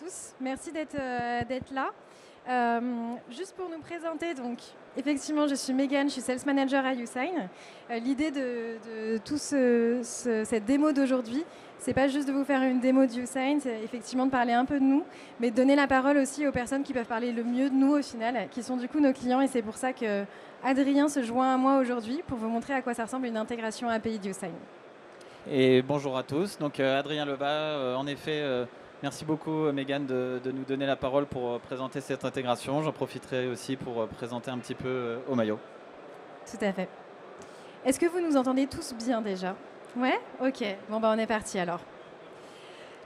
tous, merci d'être là. Juste pour nous présenter, donc effectivement je suis Megan, je suis Sales Manager à YouSign. L'idée de toute cette démo d'aujourd'hui, c'est pas juste de vous faire une démo de YouSign, c'est effectivement de parler un peu de nous, mais de donner la parole aussi aux personnes qui peuvent parler le mieux de nous au final, qui sont du coup nos clients, et c'est pour ça que Adrien se joint à moi aujourd'hui pour vous montrer à quoi ça ressemble une intégration API de YouSign. Et bonjour à tous, donc Adrien Lebas, en effet, merci beaucoup Megan de nous donner la parole pour présenter cette intégration. J'en profiterai aussi pour présenter un petit peu Omayo. Tout à fait. Est-ce que vous nous entendez tous bien déjà? Ouais? Ok, bon bah on est parti alors.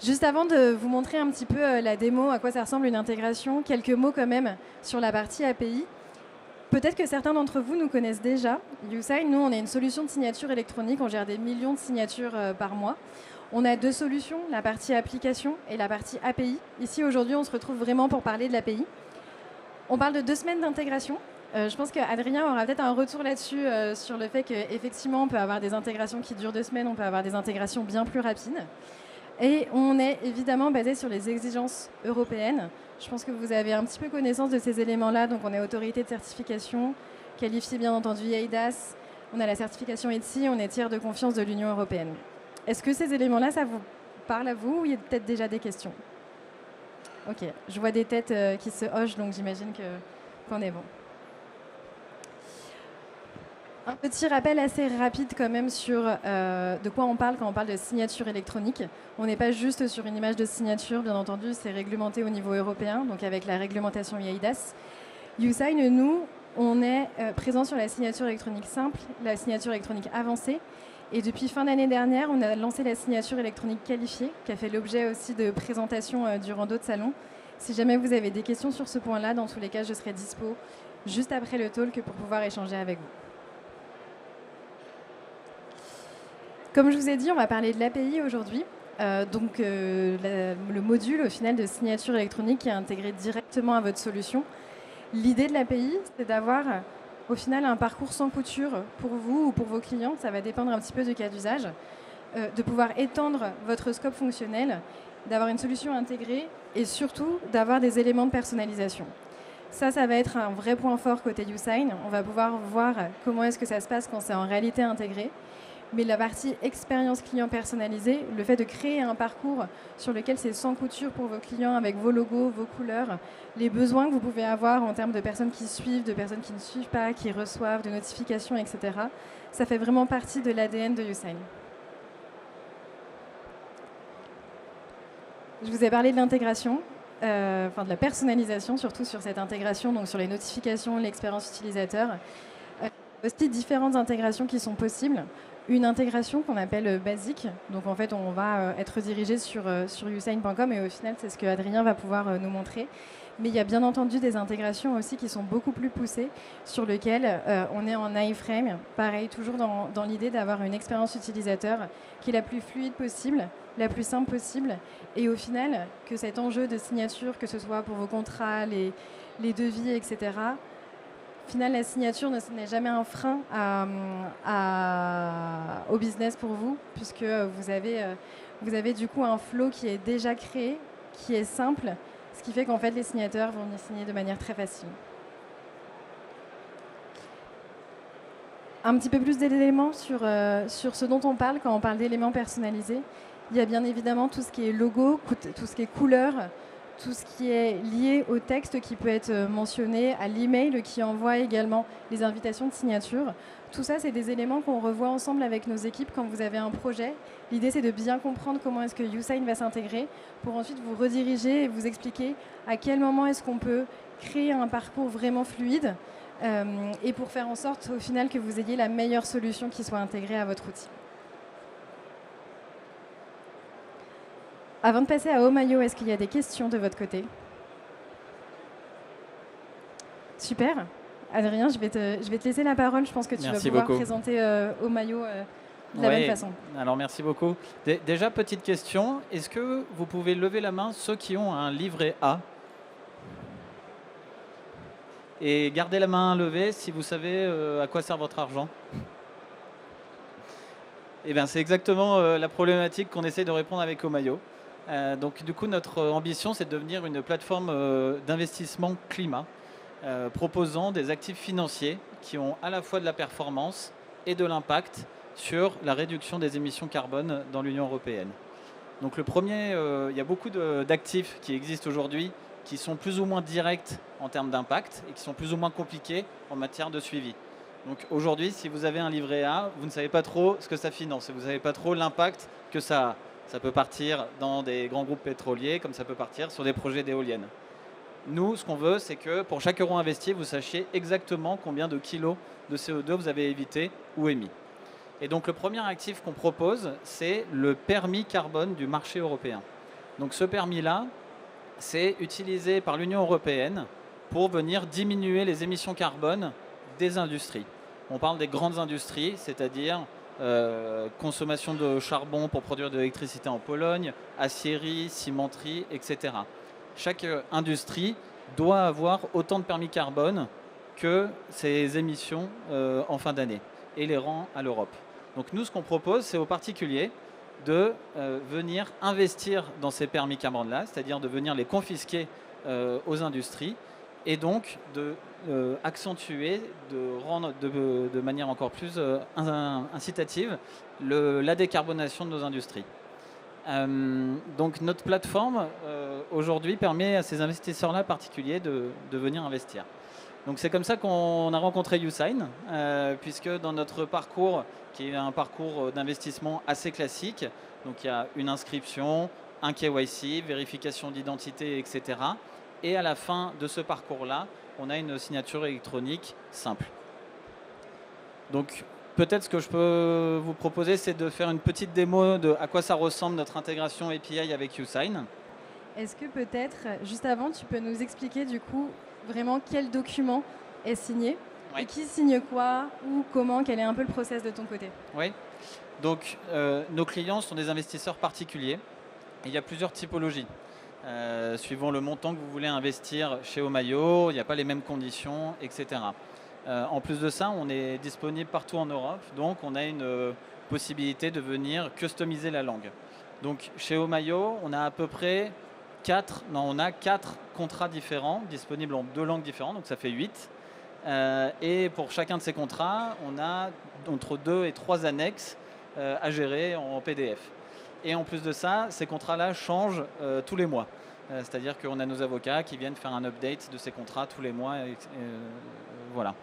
Juste avant de vous montrer un petit peu la démo, à quoi ça ressemble une intégration, quelques mots quand même sur la partie API. Peut-être que certains d'entre vous nous connaissent déjà. YouSign, nous, on est une solution de signature électronique. On gère des millions de signatures par mois. On a deux solutions, la partie application et la partie API. Ici, aujourd'hui, on se retrouve vraiment pour parler de l'API. On parle de 2 semaines d'intégration. Je pense qu'Adrien aura peut-être un retour là-dessus sur le fait qu'effectivement, on peut avoir des intégrations qui durent 2 semaines, on peut avoir des intégrations bien plus rapides. Et on est évidemment basé sur les exigences européennes. Je pense que vous avez un petit peu connaissance de ces éléments-là. Donc on est autorité de certification, qualifiée bien entendu eIDAS. On a la certification ETSI, on est tiers de confiance de l'Union européenne. Est-ce que ces éléments-là, ça vous parle à vous ou il y a peut-être déjà des questions? Ok, je vois des têtes qui se hochent, donc j'imagine qu'on est bon. Un petit rappel assez rapide quand même sur de quoi on parle quand on parle de signature électronique. On n'est pas juste sur une image de signature, bien entendu, c'est réglementé au niveau européen, donc avec la réglementation eIDAS. YouSign, nous, on est présent sur la signature électronique simple, la signature électronique avancée, et depuis fin d'année dernière, on a lancé la signature électronique qualifiée, qui a fait l'objet aussi de présentations durant d'autres salons. Si jamais vous avez des questions sur ce point-là, dans tous les cas, je serai dispo juste après le talk pour pouvoir échanger avec vous. Comme je vous ai dit, on va parler de l'API aujourd'hui. Le module au final de signature électronique qui est intégré directement à votre solution. L'idée de l'API, c'est d'avoir au final un parcours sans couture pour vous ou pour vos clients, ça va dépendre un petit peu du cas d'usage, de pouvoir étendre votre scope fonctionnel, d'avoir une solution intégrée et surtout d'avoir des éléments de personnalisation. Ça va être un vrai point fort côté YouSign. On va pouvoir voir comment est-ce que ça se passe quand c'est en réalité intégré. Mais la partie expérience client personnalisée, le fait de créer un parcours sur lequel c'est sans couture pour vos clients, avec vos logos, vos couleurs, les besoins que vous pouvez avoir en termes de personnes qui suivent, de personnes qui ne suivent pas, qui reçoivent, de notifications, etc. Ça fait vraiment partie de l'ADN de YouSign. Je vous ai parlé de l'intégration, de la personnalisation, surtout sur cette intégration, donc sur les notifications, l'expérience utilisateur. Aussi différentes intégrations qui sont possibles. Une intégration qu'on appelle basique. Donc en fait, on va être dirigé sur yousign.com et au final, c'est ce que Adrien va pouvoir nous montrer. Mais il y a bien entendu des intégrations aussi qui sont beaucoup plus poussées, sur lesquelles on est en iframe. Pareil, toujours dans l'idée d'avoir une expérience utilisateur qui est la plus fluide possible, la plus simple possible. Et au final, que cet enjeu de signature, que ce soit pour vos contrats, les devis, etc., au final, la signature n'est jamais un frein au business pour vous, puisque vous avez du coup un flow qui est déjà créé, qui est simple, ce qui fait qu'en fait, les signateurs vont y signer de manière très facile. Un petit peu plus d'éléments sur ce dont on parle quand on parle d'éléments personnalisés. Il y a bien évidemment tout ce qui est logo, tout ce qui est couleur, tout ce qui est lié au texte qui peut être mentionné, à l'email qui envoie également les invitations de signature. Tout ça, c'est des éléments qu'on revoit ensemble avec nos équipes quand vous avez un projet. L'idée, c'est de bien comprendre comment est-ce que YouSign va s'intégrer pour ensuite vous rediriger et vous expliquer à quel moment est-ce qu'on peut créer un parcours vraiment fluide et pour faire en sorte, au final, que vous ayez la meilleure solution qui soit intégrée à votre outil. Avant de passer à Omayo, est-ce qu'il y a des questions de votre côté? Super. Adrien, je vais te laisser la parole. Je pense que tu vas pouvoir présenter Omayo de la bonne façon. Alors, merci beaucoup. Déjà, petite question. Est-ce que vous pouvez lever la main ceux qui ont un livret A? Et gardez la main levée si vous savez à quoi sert votre argent. Eh bien, c'est exactement la problématique qu'on essaie de répondre avec Omayo. Donc du coup, notre ambition, c'est de devenir une plateforme d'investissement climat, proposant des actifs financiers qui ont à la fois de la performance et de l'impact sur la réduction des émissions carbone dans l'Union européenne. Donc le premier, il y a beaucoup d'actifs qui existent aujourd'hui qui sont plus ou moins directs en termes d'impact et qui sont plus ou moins compliqués en matière de suivi. Donc aujourd'hui, si vous avez un livret A, vous ne savez pas trop ce que ça finance et vous ne savez pas trop l'impact que ça a. Ça peut partir dans des grands groupes pétroliers comme ça peut partir sur des projets d'éoliennes. Nous, ce qu'on veut, c'est que pour chaque euro investi, vous sachiez exactement combien de kilos de CO2 vous avez évité ou émis. Et donc le premier actif qu'on propose, c'est le permis carbone du marché européen. Donc ce permis-là, c'est utilisé par l'Union européenne pour venir diminuer les émissions carbone des industries. On parle des grandes industries, c'est-à-dire consommation de charbon pour produire de l'électricité en Pologne, aciérie, cimenterie, etc. Chaque industrie doit avoir autant de permis carbone que ses émissions en fin d'année et les rend à l'Europe. Donc nous, ce qu'on propose, c'est aux particuliers de venir investir dans ces permis carbone-là, c'est-à-dire de venir les confisquer aux industries et donc de accentuer, de rendre de manière encore plus incitative la décarbonation de nos industries. Donc notre plateforme aujourd'hui permet à ces investisseurs-là particuliers de venir investir. Donc c'est comme ça qu'on a rencontré YouSign, puisque dans notre parcours, qui est un parcours d'investissement assez classique, donc il y a une inscription, un KYC, vérification d'identité, etc. Et à la fin de ce parcours-là, on a une signature électronique simple. Donc peut-être ce que je peux vous proposer, c'est de faire une petite démo de à quoi ça ressemble notre intégration API avec YouSign. Est-ce que peut-être, juste avant, tu peux nous expliquer du coup vraiment quel document est signé et qui signe quoi ou comment, quel est un peu le process de ton côté? Oui, donc nos clients sont des investisseurs particuliers et il y a plusieurs typologies. Suivant le montant que vous voulez investir chez Omayo, il n'y a pas les mêmes conditions, etc. En plus de ça, on est disponible partout en Europe, donc on a une possibilité de venir customiser la langue. Donc chez Omayo, on a à peu près 4 contrats différents, disponibles en 2 langues différentes, donc ça fait 8. Et pour chacun de ces contrats, on a entre 2 et 3 annexes à gérer en PDF. Et en plus de ça, ces contrats-là changent tous les mois. C'est-à-dire qu'on a nos avocats qui viennent faire un update de ces contrats tous les mois. Voilà.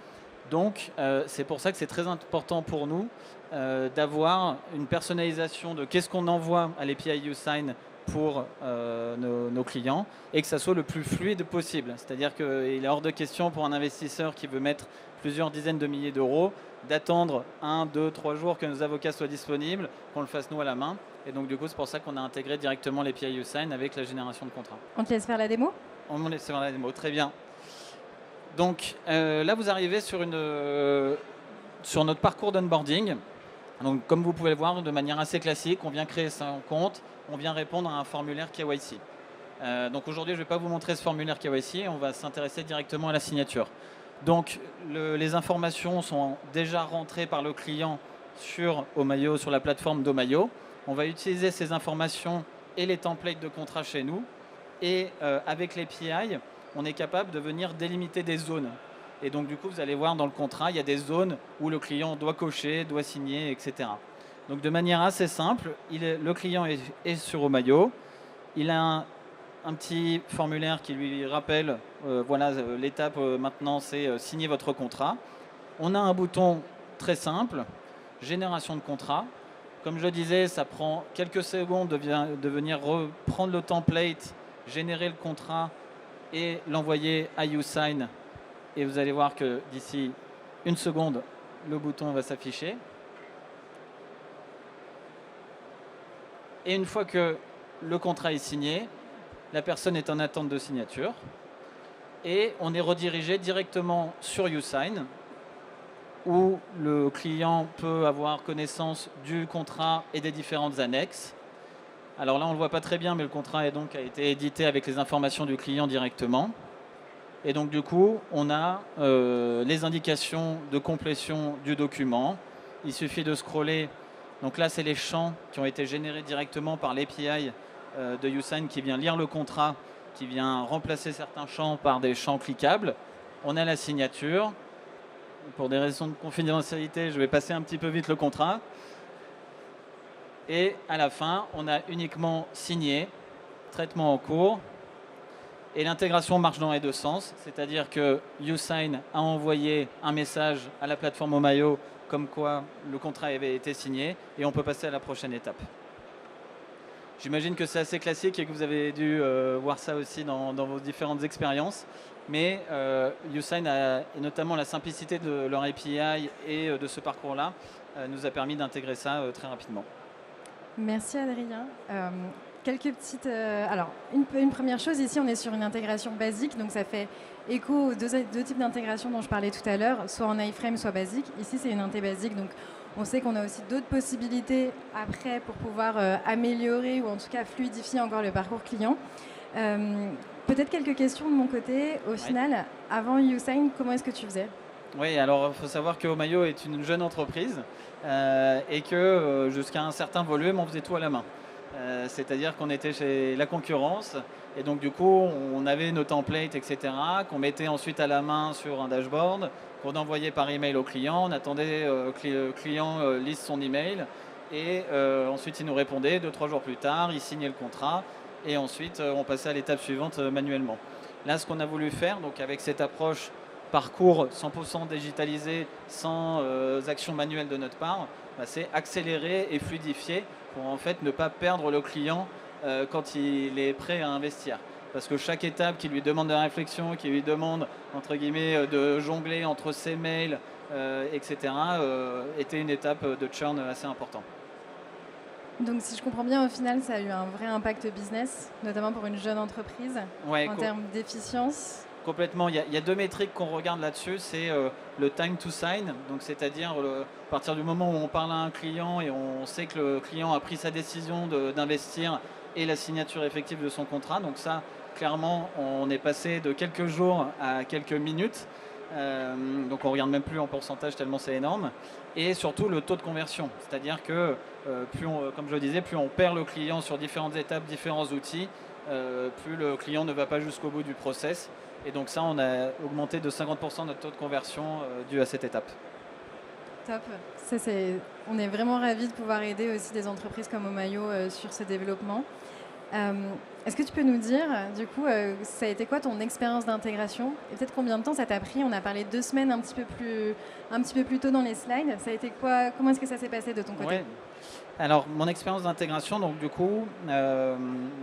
Donc, c'est pour ça que c'est très important pour nous d'avoir une personnalisation de qu'est-ce qu'on envoie à l'API YouSign pour nos clients et que ça soit le plus fluide possible. C'est-à-dire qu'il est hors de question pour un investisseur qui veut mettre plusieurs dizaines de milliers d'euros d'attendre 1, 2, 3 jours que nos avocats soient disponibles, qu'on le fasse nous à la main. Et donc du coup, c'est pour ça qu'on a intégré directement l'API YouSign avec la génération de contrats. On te laisse faire la démo? On me laisse faire la démo, très bien. Donc là, vous arrivez sur notre parcours d'onboarding. Donc, comme vous pouvez le voir, de manière assez classique, on vient créer son compte, on vient répondre à un formulaire KYC. Donc aujourd'hui, je ne vais pas vous montrer ce formulaire KYC, on va s'intéresser directement à la signature. Donc les informations sont déjà rentrées par le client sur Omayo, sur la plateforme d'Omayo. On va utiliser ces informations et les templates de contrat chez nous. Et avec l'API, on est capable de venir délimiter des zones. Et donc, du coup, vous allez voir dans le contrat, il y a des zones où le client doit cocher, doit signer, etc. Donc, de manière assez simple, le client est sur Omayo. Il a un petit formulaire qui lui rappelle, voilà, l'étape maintenant, c'est signer votre contrat. On a un bouton très simple, génération de contrat. Comme je disais, ça prend quelques secondes de venir reprendre le template, générer le contrat et l'envoyer à YouSign. Et vous allez voir que d'ici une seconde, le bouton va s'afficher. Et une fois que le contrat est signé, la personne est en attente de signature. Et on est redirigé directement sur YouSign, où le client peut avoir connaissance du contrat et des différentes annexes. Alors là, on ne le voit pas très bien, mais le contrat a été édité avec les informations du client directement. Et donc du coup, on a les indications de complétion du document. Il suffit de scroller. Donc là, c'est les champs qui ont été générés directement par l'API de YouSign qui vient lire le contrat, qui vient remplacer certains champs par des champs cliquables. On a la signature. Pour des raisons de confidentialité, je vais passer un petit peu vite le contrat. Et à la fin, on a uniquement signé, traitement en cours. Et l'intégration marche dans les deux sens, c'est-à-dire que YouSign a envoyé un message à la plateforme Omayo comme quoi le contrat avait été signé et on peut passer à la prochaine étape. J'imagine que c'est assez classique et que vous avez dû voir ça aussi dans vos différentes expériences. Mais YouSign, et notamment la simplicité de leur API et de ce parcours-là, nous a permis d'intégrer ça très rapidement. Merci Adrien. Quelques petites... alors, une première chose, ici on est sur une intégration basique, donc ça fait écho aux deux types d'intégration dont je parlais tout à l'heure, soit en iframe, soit basique. Ici c'est une inté basique, donc on sait qu'on a aussi d'autres possibilités après pour pouvoir améliorer ou en tout cas fluidifier encore le parcours client. Peut-être quelques questions de mon côté. Au final, avant YouSign, comment est-ce que tu faisais ? Oui, alors il faut savoir que Omayo est une jeune entreprise et que jusqu'à un certain volume, on faisait tout à la main. C'est-à-dire qu'on était chez la concurrence et donc du coup on avait nos templates, etc., qu'on mettait ensuite à la main sur un dashboard, qu'on envoyait par email au client, on attendait que le client lise son email et ensuite il nous répondait 2-3 jours plus tard, il signait le contrat et ensuite on passait à l'étape suivante manuellement. Là, ce qu'on a voulu faire, donc avec cette approche parcours 100% digitalisé, sans action manuelle de notre part, c'est accélérer et fluidifier pour en fait ne pas perdre le client quand il est prêt à investir. Parce que chaque étape qui lui demande de réflexion, qui lui demande entre guillemets de jongler entre ses mails, etc., était une étape de churn assez important. Donc si je comprends bien, au final, ça a eu un vrai impact business, notamment pour une jeune entreprise, en termes d'efficience. Complètement. Il y a deux métriques qu'on regarde là-dessus. C'est le time to sign, donc c'est-à-dire à partir du moment où on parle à un client et on sait que le client a pris sa décision d'investir et la signature effective de son contrat. Donc ça, clairement, on est passé de quelques jours à quelques minutes. Donc on ne regarde même plus en pourcentage tellement c'est énorme. Et surtout le taux de conversion. C'est-à-dire que, comme je le disais, plus on perd le client sur différentes étapes, différents outils, plus le client ne va pas jusqu'au bout du process. Et donc ça, on a augmenté de 50% notre taux de conversion dû à cette étape. Top. On est vraiment ravis de pouvoir aider aussi des entreprises comme Omayo sur ce développement. Est-ce que tu peux nous dire, du coup, ça a été quoi ton expérience d'intégration et peut-être combien de temps ça t'a pris? On a parlé de 2 semaines un petit peu plus tôt dans les slides. Ça a été quoi? Comment est-ce que ça s'est passé de ton côté? Ouais. Alors, mon expérience d'intégration, donc du coup,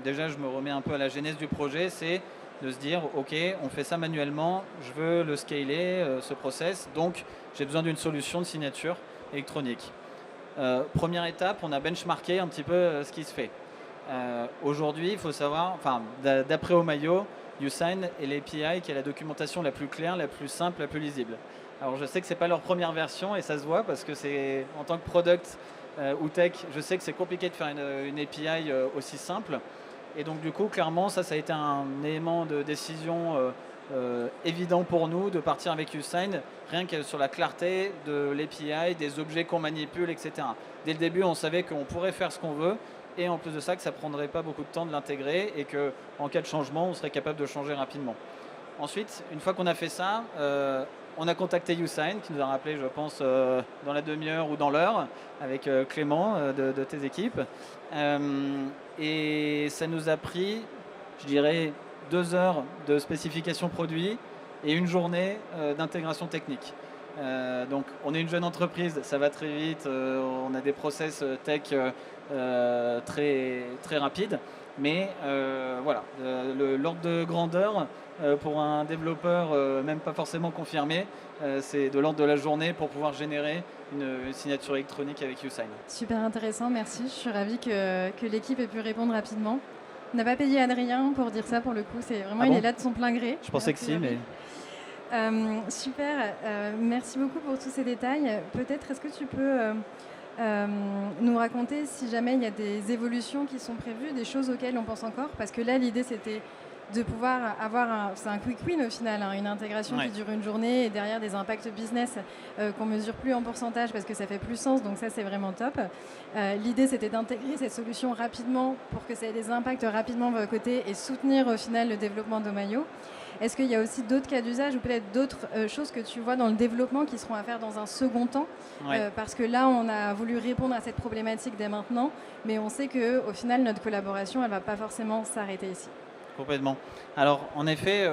déjà, je me remets un peu à la genèse du projet, c'est de se dire, ok, on fait ça manuellement, je veux le scaler, ce process, donc j'ai besoin d'une solution de signature électronique. Première étape, on a benchmarké un petit peu ce qui se fait. Aujourd'hui, il faut savoir, d'après Omayo, YouSign est l'API qui a la documentation la plus claire, la plus simple, la plus lisible. Alors je sais que ce n'est pas leur première version et ça se voit parce que c'est en tant que product ou tech, je sais que c'est compliqué de faire une API aussi simple. Et donc du coup, clairement, ça a été un élément de décision évident pour nous de partir avec YouSign, rien que sur la clarté de l'API, des objets qu'on manipule, etc. Dès le début, on savait qu'on pourrait faire ce qu'on veut et en plus de ça, que ça ne prendrait pas beaucoup de temps de l'intégrer et qu'en cas de changement, on serait capable de changer rapidement. Ensuite, une fois qu'on a fait ça, on a contacté YouSign qui nous a rappelé, je pense, dans la demi-heure ou dans l'heure, avec Clément de tes équipes. Et ça nous a pris, je dirais, 2 heures de spécification produit et une journée d'intégration technique. Donc on est une jeune entreprise, ça va très vite, on a des process tech très, très rapides, mais voilà, l'ordre de grandeur pour un développeur même pas forcément confirmé, c'est de l'ordre de la journée pour pouvoir générer une signature électronique avec YouSign. Super intéressant, merci. Je suis ravie que l'équipe ait pu répondre rapidement. On n'a pas payé Adrien pour dire ça pour le coup, c'est vraiment il est là de son plein gré. Je pensais que si, mais... Super, merci beaucoup pour tous ces détails. Peut-être est-ce que tu peux nous raconter si jamais il y a des évolutions qui sont prévues, des choses auxquelles on pense encore? Parce que là, l'idée, c'était de pouvoir avoir, c'est un quick win au final, hein, une intégration qui dure une journée et derrière des impacts business qu'on mesure plus en pourcentage parce que ça fait plus sens, donc ça c'est vraiment top. L'idée c'était d'intégrer cette solution rapidement pour que ça ait des impacts rapidement de votre côté et soutenir au final le développement d'Omayo. Est-ce qu'il y a aussi d'autres cas d'usage ou peut-être d'autres choses que tu vois dans le développement qui seront à faire dans un second temps parce que là, on a voulu répondre à cette problématique dès maintenant, mais on sait qu'au final, notre collaboration, elle ne va pas forcément s'arrêter ici. Complètement. Alors, en effet,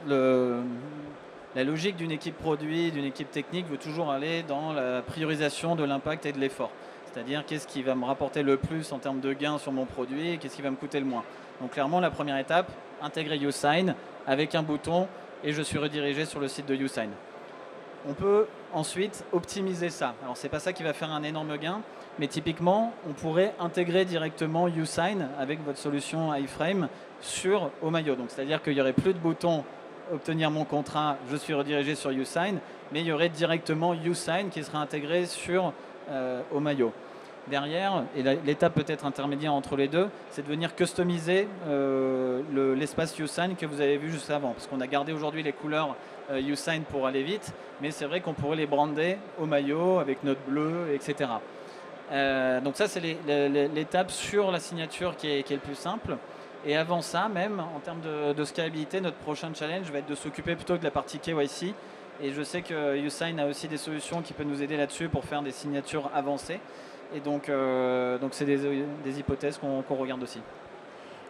la logique d'une équipe produit, d'une équipe technique veut toujours aller dans la priorisation de l'impact et de l'effort. C'est-à-dire, qu'est-ce qui va me rapporter le plus en termes de gains sur mon produit et qu'est-ce qui va me coûter le moins. Donc, clairement, la première étape, intégrer YouSign avec un bouton et je suis redirigé sur le site de YouSign. On peut ensuite optimiser ça. Alors, ce n'est pas ça qui va faire un énorme gain, mais typiquement, on pourrait intégrer directement YouSign avec votre solution iFrame sur Omayo. Donc, c'est-à-dire qu'il n'y aurait plus de bouton obtenir mon contrat, je suis redirigé sur YouSign, mais il y aurait directement YouSign qui serait intégré sur Omayo. Derrière, et l'étape peut-être intermédiaire entre les deux, c'est de venir customiser l'espace YouSign que vous avez vu juste avant. Parce qu'on a gardé aujourd'hui les couleurs YouSign pour aller vite, mais c'est vrai qu'on pourrait les brander Omayo avec notre bleu, etc. Donc ça, c'est l'étape sur la signature qui est le plus simple. Et avant ça, même, en termes de scalabilité, notre prochain challenge va être de s'occuper plutôt de la partie KYC. Et je sais que YouSign a aussi des solutions qui peuvent nous aider là-dessus pour faire des signatures avancées. Et donc c'est des hypothèses qu'on regarde aussi.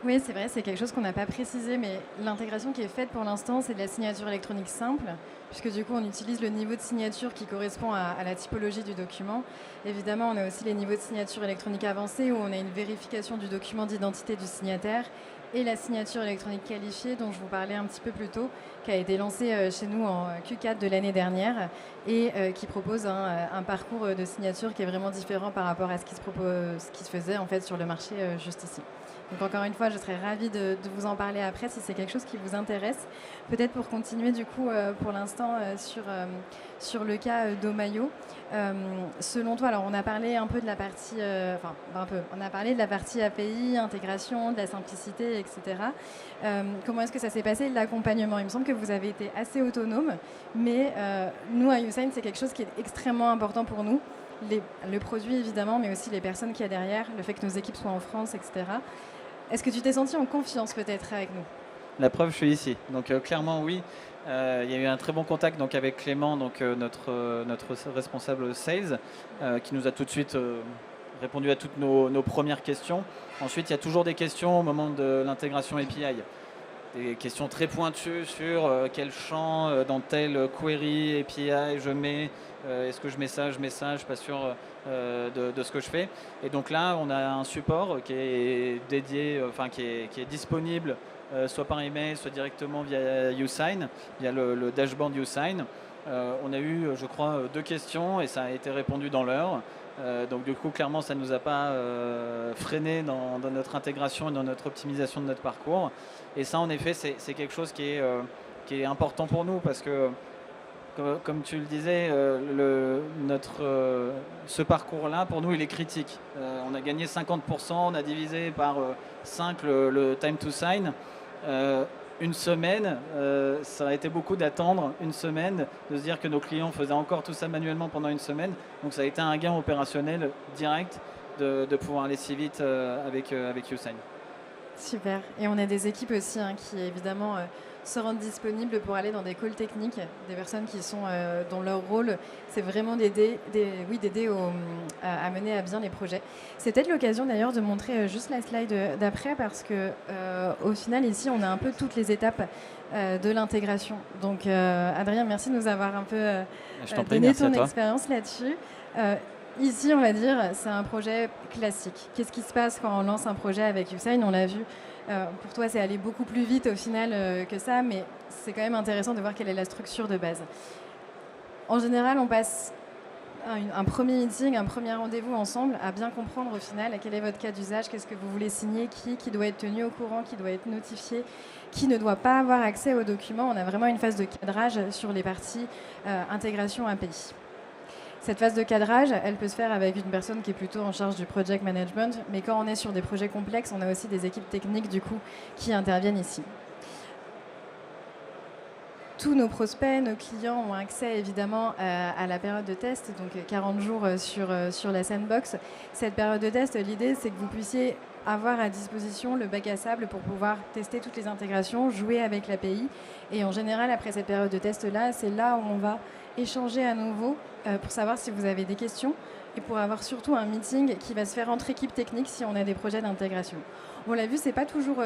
Oui, c'est vrai, c'est quelque chose qu'on n'a pas précisé, mais l'intégration qui est faite pour l'instant, c'est de la signature électronique simple, puisque du coup, on utilise le niveau de signature qui correspond à la typologie du document. Évidemment, on a aussi les niveaux de signature électronique avancés, où on a une vérification du document d'identité du signataire, et la signature électronique qualifiée, dont je vous parlais un petit peu plus tôt, qui a été lancée chez nous en Q4 de l'année dernière, et qui propose un parcours de signature qui est vraiment différent par rapport à ce qui se faisait en fait sur le marché juste ici. Donc encore une fois, je serais ravie de vous en parler après si c'est quelque chose qui vous intéresse. Peut-être pour continuer du coup pour l'instant sur le cas d'Omayo. Selon toi, alors on a parlé un peu de la partie, on a parlé de la partie API, intégration, de la simplicité, etc. Comment est-ce que ça s'est passé l'accompagnement? Il me semble que vous avez été assez autonome, mais nous à YouSign, c'est quelque chose qui est extrêmement important pour nous. Le produit évidemment, mais aussi les personnes qu'il y a derrière, le fait que nos équipes soient en France, etc. Est-ce que tu t'es senti en confiance peut-être avec nous? La preuve, je suis ici. Donc clairement, oui. Il y a eu un très bon contact donc, avec Clément, donc, notre responsable sales, qui nous a tout de suite répondu à toutes nos premières questions. Ensuite, il y a toujours des questions au moment de l'intégration API. Des questions très pointues sur quel champ dans telle query API je mets, est-ce que je mets ça, je suis pas sûr de ce que je fais. Et donc là, on a un support qui est dédié, qui est disponible soit par email, soit directement via YouSign, via le dashboard YouSign. On a eu, je crois, 2 questions et ça a été répondu dans l'heure. Donc du coup, clairement, ça ne nous a pas freiné dans notre intégration et dans notre optimisation de notre parcours. Et ça, en effet, c'est quelque chose qui est important pour nous parce que, comme tu le disais, ce parcours-là, pour nous, il est critique. On a gagné 50%, on a divisé par 5 le time to sign. Une semaine, ça a été beaucoup d'attendre une semaine, de se dire que nos clients faisaient encore tout ça manuellement pendant une semaine. Donc ça a été un gain opérationnel direct de pouvoir aller si vite avec YouSign. Super. Et on a des équipes aussi qui évidemment se rendent disponibles pour aller dans des calls techniques, des personnes qui sont dont leur rôle, c'est vraiment d'aider à mener à bien les projets. C'est peut-être l'occasion d'ailleurs de montrer juste la slide d'après parce que au final ici on a un peu toutes les étapes de l'intégration. Donc Adrien, merci de nous avoir un peu donné ton expérience là-dessus. Ici, on va dire, c'est un projet classique. Qu'est-ce qui se passe quand on lance un projet avec YouSign? On l'a vu. Pour toi, c'est aller beaucoup plus vite au final que ça, mais c'est quand même intéressant de voir quelle est la structure de base. En général, on passe un premier meeting, un premier rendez-vous ensemble à bien comprendre au final quel est votre cas d'usage, qu'est-ce que vous voulez signer, qui doit être tenu au courant, qui doit être notifié, qui ne doit pas avoir accès aux documents. On a vraiment une phase de cadrage sur les parties intégration API. Cette phase de cadrage, elle peut se faire avec une personne qui est plutôt en charge du project management, mais quand on est sur des projets complexes, on a aussi des équipes techniques du coup qui interviennent ici. Tous nos prospects, nos clients ont accès évidemment à la période de test, donc 40 jours sur la sandbox. Cette période de test, l'idée c'est que vous puissiez avoir à disposition le bac à sable pour pouvoir tester toutes les intégrations, jouer avec l'API. Et en général, après cette période de test-là, c'est là où on va échanger à nouveau pour savoir si vous avez des questions et pour avoir surtout un meeting qui va se faire entre équipes techniques si on a des projets d'intégration. On l'a vu, c'est pas toujours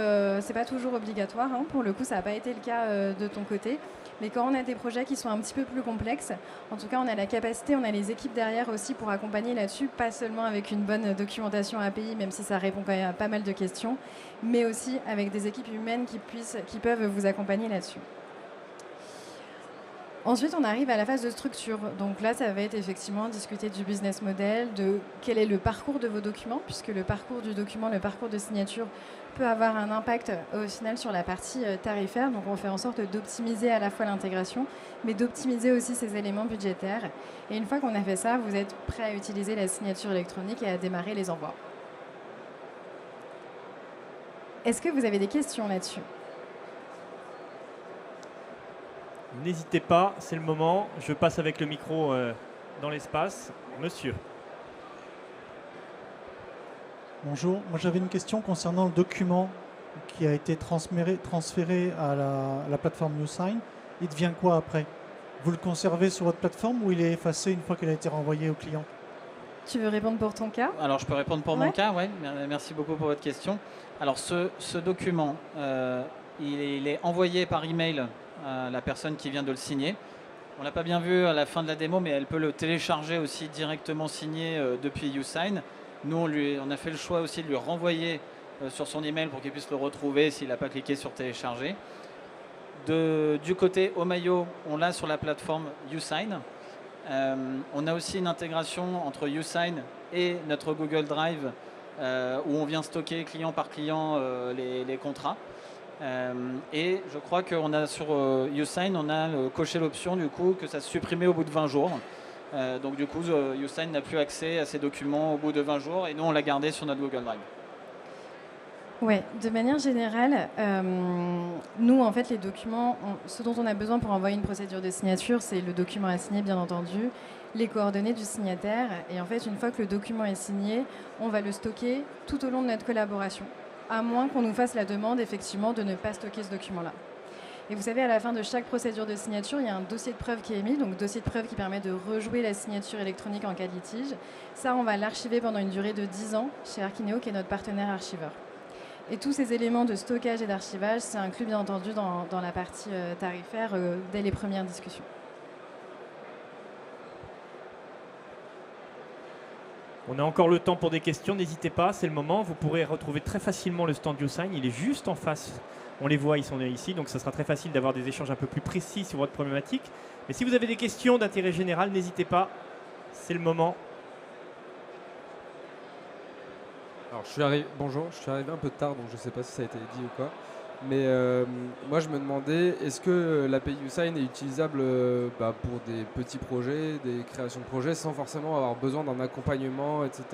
obligatoire. Hein. Pour le coup, ça n'a pas été le cas de ton côté. Mais quand on a des projets qui sont un petit peu plus complexes, en tout cas, on a la capacité, on a les équipes derrière aussi pour accompagner là-dessus, pas seulement avec une bonne documentation API, même si ça répond quand même à pas mal de questions, mais aussi avec des équipes humaines qui peuvent vous accompagner là-dessus. Ensuite, on arrive à la phase de structure. Donc là, ça va être effectivement discuter du business model, de quel est le parcours de vos documents, puisque le parcours du document, le parcours de signature peut avoir un impact au final sur la partie tarifaire. Donc on fait en sorte d'optimiser à la fois l'intégration, mais d'optimiser aussi ces éléments budgétaires. Et une fois qu'on a fait ça, vous êtes prêt à utiliser la signature électronique et à démarrer les envois. Est-ce que vous avez des questions là-dessus ? N'hésitez pas, c'est le moment. Je passe avec le micro dans l'espace. Monsieur. Bonjour, moi j'avais une question concernant le document qui a été transféré à la plateforme YouSign. Il devient quoi après? Vous le conservez sur votre plateforme ou il est effacé une fois qu'il a été renvoyé au client? Tu veux répondre pour ton cas? Alors, je peux répondre pour mon cas, ouais. Merci beaucoup pour votre question. Alors, ce document, il est envoyé par email à la personne qui vient de le signer. On ne l'a pas bien vu à la fin de la démo, mais elle peut le télécharger aussi directement signé depuis YouSign. Nous, on a fait le choix aussi de lui renvoyer sur son email pour qu'il puisse le retrouver s'il n'a pas cliqué sur télécharger. Du côté Omayo, on l'a sur la plateforme YouSign. On a aussi une intégration entre YouSign et notre Google Drive où on vient stocker client par client les contrats. Et je crois qu'on a sur YouSign, on a coché l'option du coup que ça se supprimait au bout de 20 jours. Donc du coup, YouSign n'a plus accès à ces documents au bout de 20 jours et nous on l'a gardé sur notre Google Drive. Oui, de manière générale, nous, en fait, les documents, ce dont on a besoin pour envoyer une procédure de signature, c'est le document à signer, bien entendu, les coordonnées du signataire. Et en fait, une fois que le document est signé, on va le stocker tout au long de notre collaboration, à moins qu'on nous fasse la demande, effectivement, de ne pas stocker ce document-là. Et vous savez, à la fin de chaque procédure de signature, il y a un dossier de preuve qui est émis, donc dossier de preuve qui permet de rejouer la signature électronique en cas de litige. Ça, on va l'archiver pendant une durée de 10 ans chez Archineo, qui est notre partenaire archiveur. Et tous ces éléments de stockage et d'archivage, c'est inclus bien entendu dans la partie tarifaire dès les premières discussions. On a encore le temps pour des questions, n'hésitez pas, c'est le moment. Vous pourrez retrouver très facilement le stand YouSign, il est juste en face. On les voit, ils sont ici, donc ça sera très facile d'avoir des échanges un peu plus précis sur votre problématique. Mais si vous avez des questions d'intérêt général, n'hésitez pas, c'est le moment. Alors, bonjour, je suis arrivé un peu tard, donc je ne sais pas si ça a été dit ou quoi. Mais moi, je me demandais, est-ce que l'API YouSign est utilisable pour des petits projets, des créations de projets, sans forcément avoir besoin d'un accompagnement, etc.,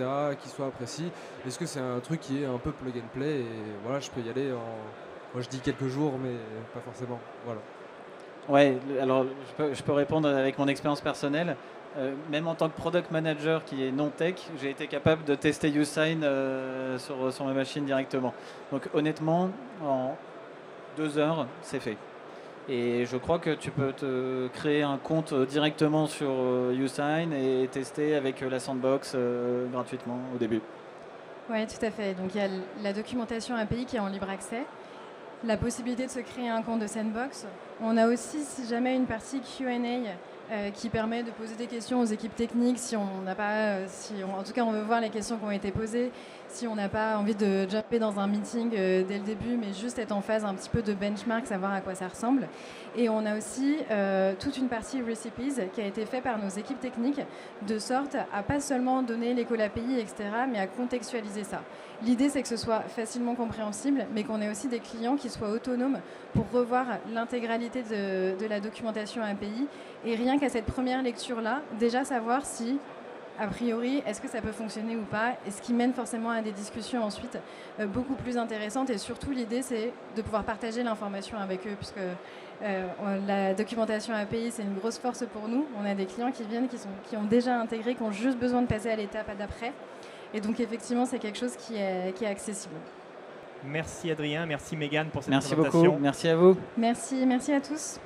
qui soit précis? Est-ce que c'est un truc qui est un peu plug and play et voilà, je peux y aller en... Moi, je dis quelques jours, mais pas forcément. Voilà. Ouais, alors je peux répondre avec mon expérience personnelle. Même en tant que product manager qui est non tech, j'ai été capable de tester YouSign sur ma machine directement. Donc honnêtement, en 2 heures, c'est fait. Et je crois que tu peux te créer un compte directement sur YouSign et tester avec la sandbox gratuitement au début. Oui, tout à fait. Donc il y a la documentation API qui est en libre accès, la possibilité de se créer un compte de sandbox. On a aussi, si jamais, une partie Q&A qui permet de poser des questions aux équipes techniques si on n'a pas, en tout cas on veut voir les questions qui ont été posées, si on n'a pas envie de jumper dans un meeting dès le début, mais juste être en phase un petit peu de benchmark, savoir à quoi ça ressemble. Et on a aussi toute une partie recipes qui a été faite par nos équipes techniques, de sorte à pas seulement donner les calls API, etc., mais à contextualiser ça. L'idée, c'est que ce soit facilement compréhensible, mais qu'on ait aussi des clients qui soient autonomes pour revoir l'intégralité de la documentation API. Et rien qu'à cette première lecture-là, déjà savoir si, a priori, est-ce que ça peut fonctionner ou pas, et ce qui mène forcément à des discussions ensuite beaucoup plus intéressantes. Et surtout, l'idée, c'est de pouvoir partager l'information avec eux, puisque la documentation API, c'est une grosse force pour nous. On a des clients qui viennent, qui ont déjà intégré, qui ont juste besoin de passer à l'étape d'après. Et donc, effectivement, c'est quelque chose qui est accessible. Merci Adrien, merci Mégane pour cette Merci présentation. beaucoup, merci à vous. Merci à tous.